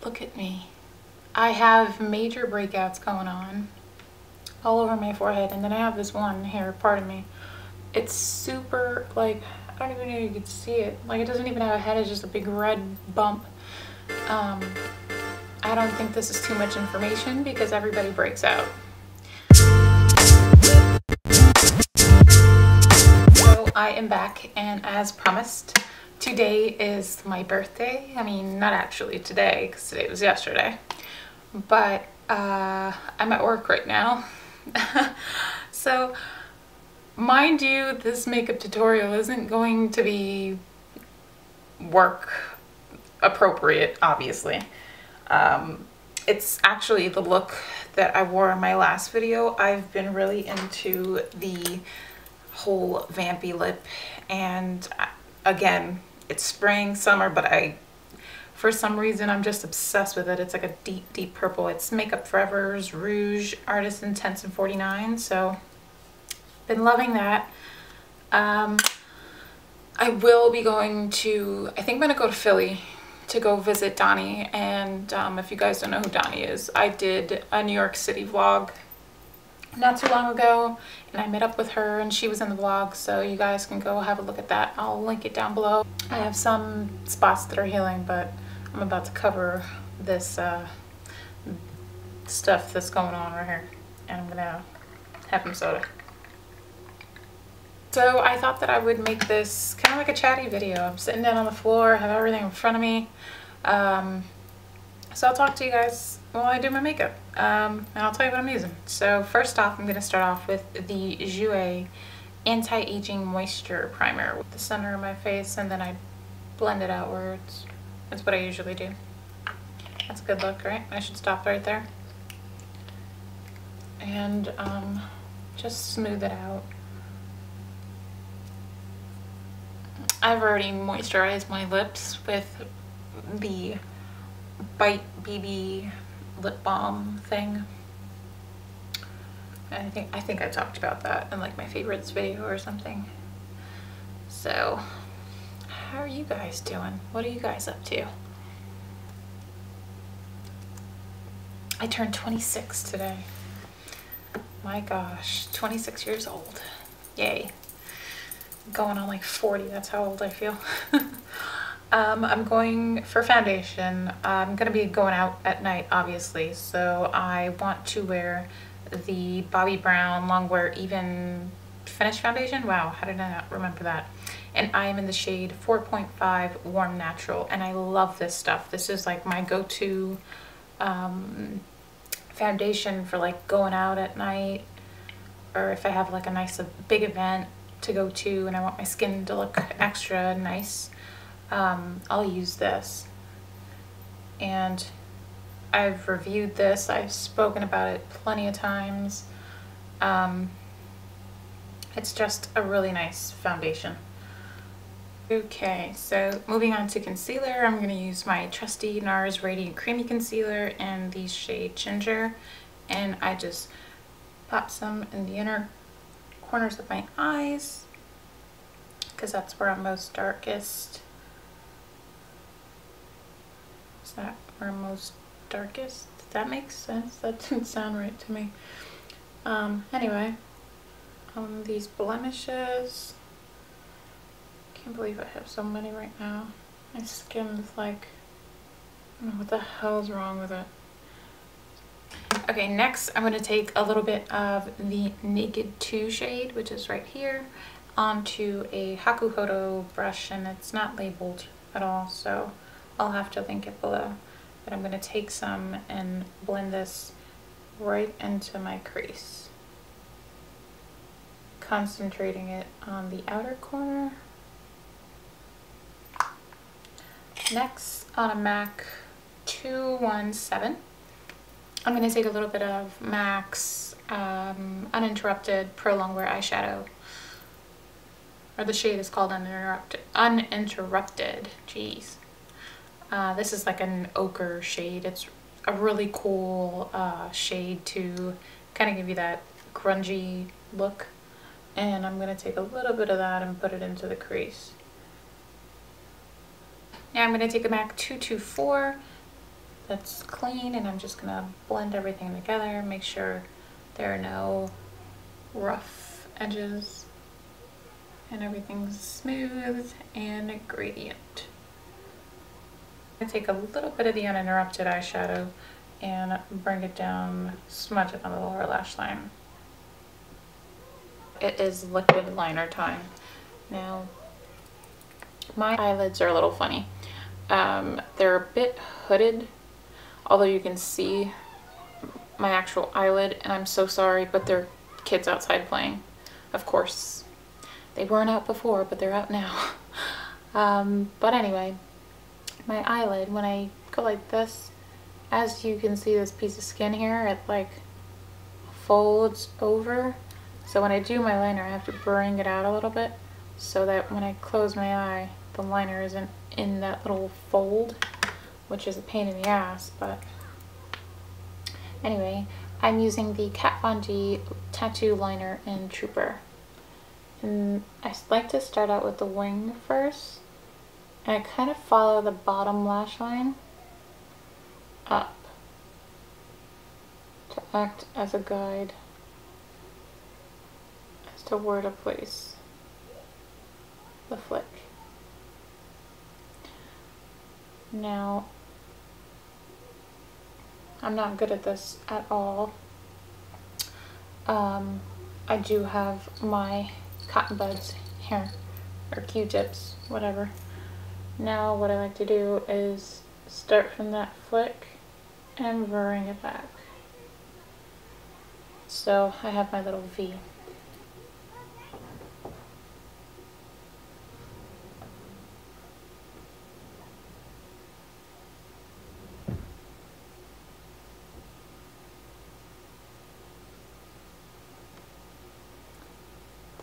Look at me. I have major breakouts going on all over my forehead, and then I have this one here, pardon me. It's super, like, I don't even know if you can see it. Like, it doesn't even have a head, it's just a big red bump. I don't think this is too much information because everybody breaks out. So I am back, and as promised, today is my birthday. I mean, not actually today, because today was yesterday. But I'm at work right now. So, mind you, this makeup tutorial isn't going to be work appropriate, obviously. It's actually the look that I wore in my last video. I've been really into the whole vampy lip, and again, it's spring, summer, but for some reason, I'm just obsessed with it. It's like a deep, deep purple. It's Makeup Forever's Rouge Artist Intense in 49, so been loving that. I will be going to, I think I'm gonna go to Philly to go visit Donnie, and if you guys don't know who Donnie is, I did a New York City vlog not too long ago, and I met up with her and she was in the vlog, so you guys can go have a look at that. I'll link it down below. I have some spots that are healing, but I'm about to cover this stuff that's going on right here, and I'm gonna have some soda. So I thought that I would make this kind of like a chatty video. I'm sitting down on the floor, have everything in front of me. So I'll talk to you guys while I do my makeup, and I'll tell you what I'm using. So first off, I'm going to start off with the Jouer Anti-Aging Moisture Primer with the center of my face, and then I blend it outwards. That's what I usually do. That's a good look, right? I should stop right there. And just smooth it out. I've already moisturized my lips with the Bite BB lip balm thing. I think I talked about that in like my favorites video or something. So how are you guys doing? What are you guys up to? I turned 26 today. My gosh, 26 years old. Yay. Going on like 40, that's how old I feel. I'm going for foundation. I'm gonna be going out at night, obviously, so I want to wear the Bobbi Brown Longwear Even Finish Foundation. Wow, how did I not remember that? And I am in the shade 4.5 Warm Natural, and I love this stuff. This is like my go-to foundation for like going out at night, or if I have like a nice big event to go to and I want my skin to look extra nice, I'll use this. And I've reviewed this, I've spoken about it plenty of times. It's just a really nice foundation. Okay, so moving on to concealer, I'm going to use my trusty Nars Radiant Creamy Concealer in the shade Ginger, and I just pop some in the inner corners of my eyes because that's where I'm most darkest. Is that where I'm most darkest? Did that make sense? That didn't sound right to me. Anyway, these blemishes. Can't believe I have so many right now. My skin's like, I don't know what the hell's wrong with it. Okay, next I'm going to take a little bit of the Naked 2 shade, which is right here, onto a Hakuhodo brush, and it's not labeled at all, so I'll have to link it below. But I'm going to take some and blend this right into my crease, concentrating it on the outer corner. Next, on a MAC 217, I'm going to take a little bit of MAC's Uninterrupted Pro Longwear Eyeshadow, or the shade is called Uninterrupted. Jeez. This is like an ochre shade. It's a really cool shade to kind of give you that grungy look. And I'm going to take a little bit of that and put it into the crease. Now I'm going to take a MAC 224 that's clean, and I'm just gonna blend everything together, make sure there are no rough edges and everything's smooth and gradient. I take a little bit of the uninterrupted eyeshadow and bring it down, smudge it on the lower lash line. It is liquid liner time. Now, my eyelids are a little funny. They're a bit hooded, although you can see my actual eyelid, and I'm so sorry, but there are kids outside playing. Of course, they weren't out before, but they're out now. But anyway, my eyelid, when I go like this, as you can see this piece of skin here, it like folds over. So when I do my liner, I have to bring it out a little bit so that when I close my eye, the liner isn't in that little fold, which is a pain in the ass. But anyway, I'm using the Kat Von D tattoo liner in Trooper. And I like to start out with the wing first. And I kind of follow the bottom lash line up to act as a guide as to where to place the flick. Now, I'm not good at this at all. I do have my cotton buds here, or Q-tips, whatever. Now what I like to do is start from that flick and bring it back. So I have my little V.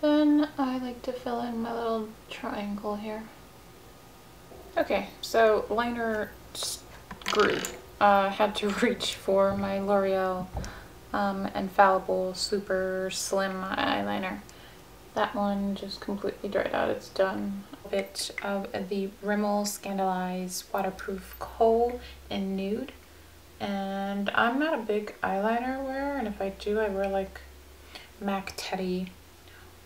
Then I like to fill in my little triangle here. Okay, so liner screwed. Had to reach for my Loreal Infallible Super Slim eyeliner. That one just completely dried out. It's done. A bit of the Rimmel Scandaleyes Waterproof Kohl in Nude. And I'm not a big eyeliner wearer, and if I do, I wear like MAC Teddy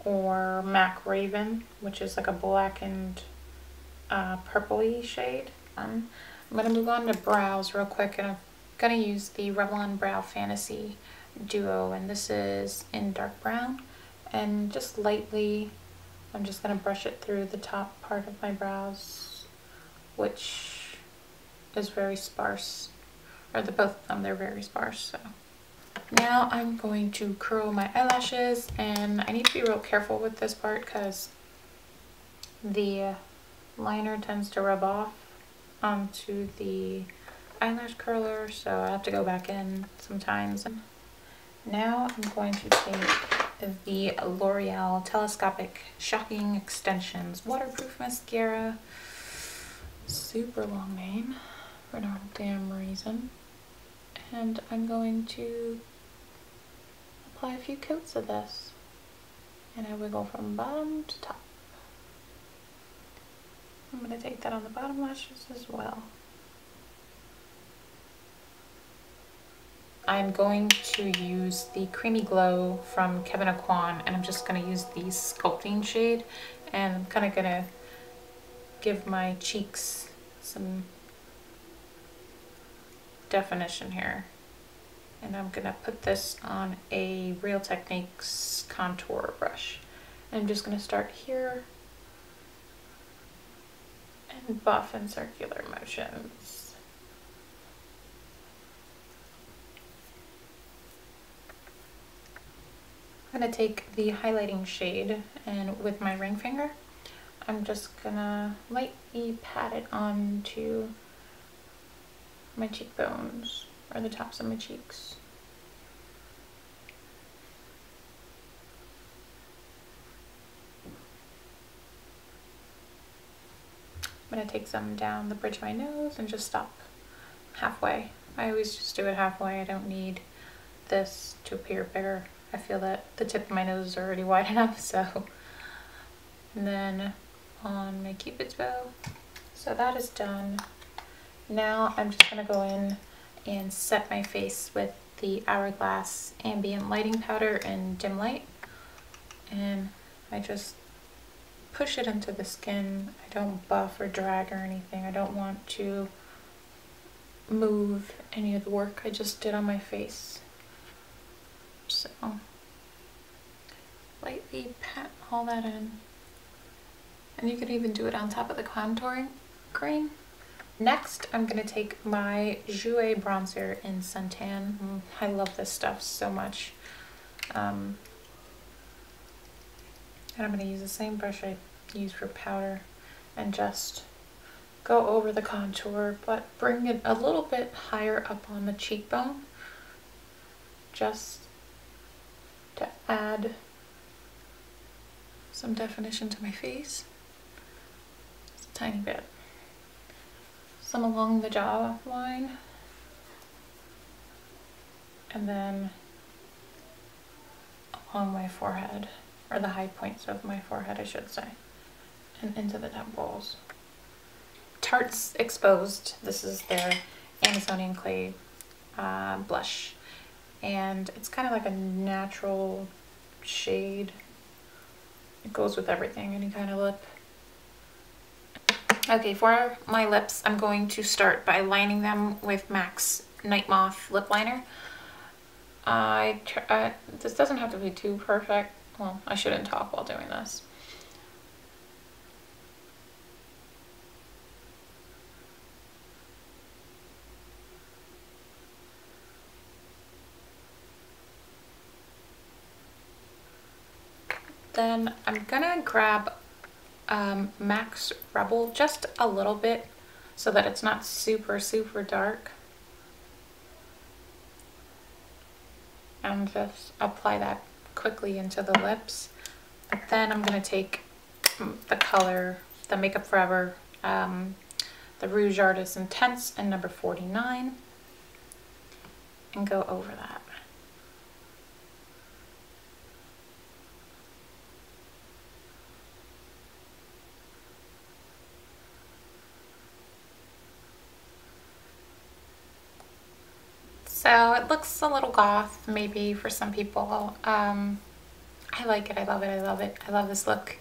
or MAC Raven, which is like a blackened purpley shade. I'm gonna move on to brows real quick, and I'm gonna use the Revlon Brow Fantasy Duo, and this is in dark brown. And just lightly, I'm just gonna brush it through the top part of my brows, which is very sparse, or the both of them, they're very sparse. So now I'm going to curl my eyelashes, and I need to be real careful with this part because the liner tends to rub off onto the eyelash curler, so I have to go back in sometimes. Now I'm going to take the Loreal Telescopic Shocking Extensions Waterproof Mascara. Super long name for no damn reason. And I'm going to apply a few coats of this. And I wiggle from bottom to top. I'm going to take that on the bottom lashes as well. I'm going to use the Creamy Glow from Kevyn Aucoin, and I'm just going to use the Sculpting shade, and I'm kind of going to give my cheeks some definition here. And I'm going to put this on a Real Techniques contour brush. And I'm just going to start here and buff in circular motions. I'm going to take the highlighting shade, and with my ring finger, I'm just going to lightly pat it onto my cheekbones, or the tops of my cheeks. I'm going to take some down the bridge of my nose and just stop halfway. I always just do it halfway. I don't need this to appear bigger. I feel that the tip of my nose is already wide enough, so. And then on my Cupid's bow. So that is done. Now I'm just gonna go in and set my face with the Hourglass Ambient Lighting Powder in Dim Light. And I just push it into the skin. I don't buff or drag or anything. I don't want to move any of the work I just did on my face. So lightly pat all that in. And you can even do it on top of the contouring cream. Next, I'm going to take my Jouer bronzer in Suntan. I love this stuff so much. And I'm going to use the same brush I used for powder and just go over the contour, but bring it a little bit higher up on the cheekbone, just to add some definition to my face. Just a tiny bit. Some along the jaw line, and then along my forehead, or the high points of my forehead, I should say, and into the temples. Tarte's Exposed. This is their Amazonian Clay blush, and it's kind of like a natural shade. It goes with everything, any kind of lip. Okay, for my lips, I'm going to start by lining them with MAC's Nightmoth lip liner. This doesn't have to be too perfect. Well, I shouldn't talk while doing this. Then I'm gonna grab MAC's Rebel just a little bit so that it's not super dark, and just apply that quickly into the lips. But then I'm gonna take the color, the Makeup Forever, the Rouge Artist Intense in number 49, and go over that. So it looks a little goth maybe for some people. I like it, I love it, I love it. I love this look.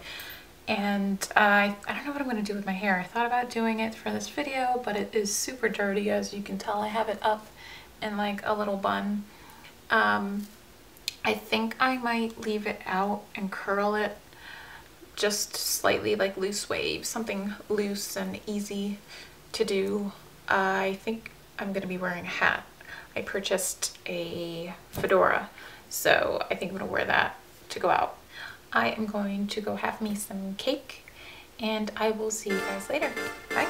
And I don't know what I'm gonna do with my hair. I thought about doing it for this video, but it is super dirty. As you can tell, I have it up in like a little bun. I think I might leave it out and curl it just slightly, like loose waves, something loose and easy to do. I think I'm gonna be wearing a hat. I purchased a fedora, so I think I'm gonna wear that to go out. I am going to go have me some cake, and I will see you guys later. Bye.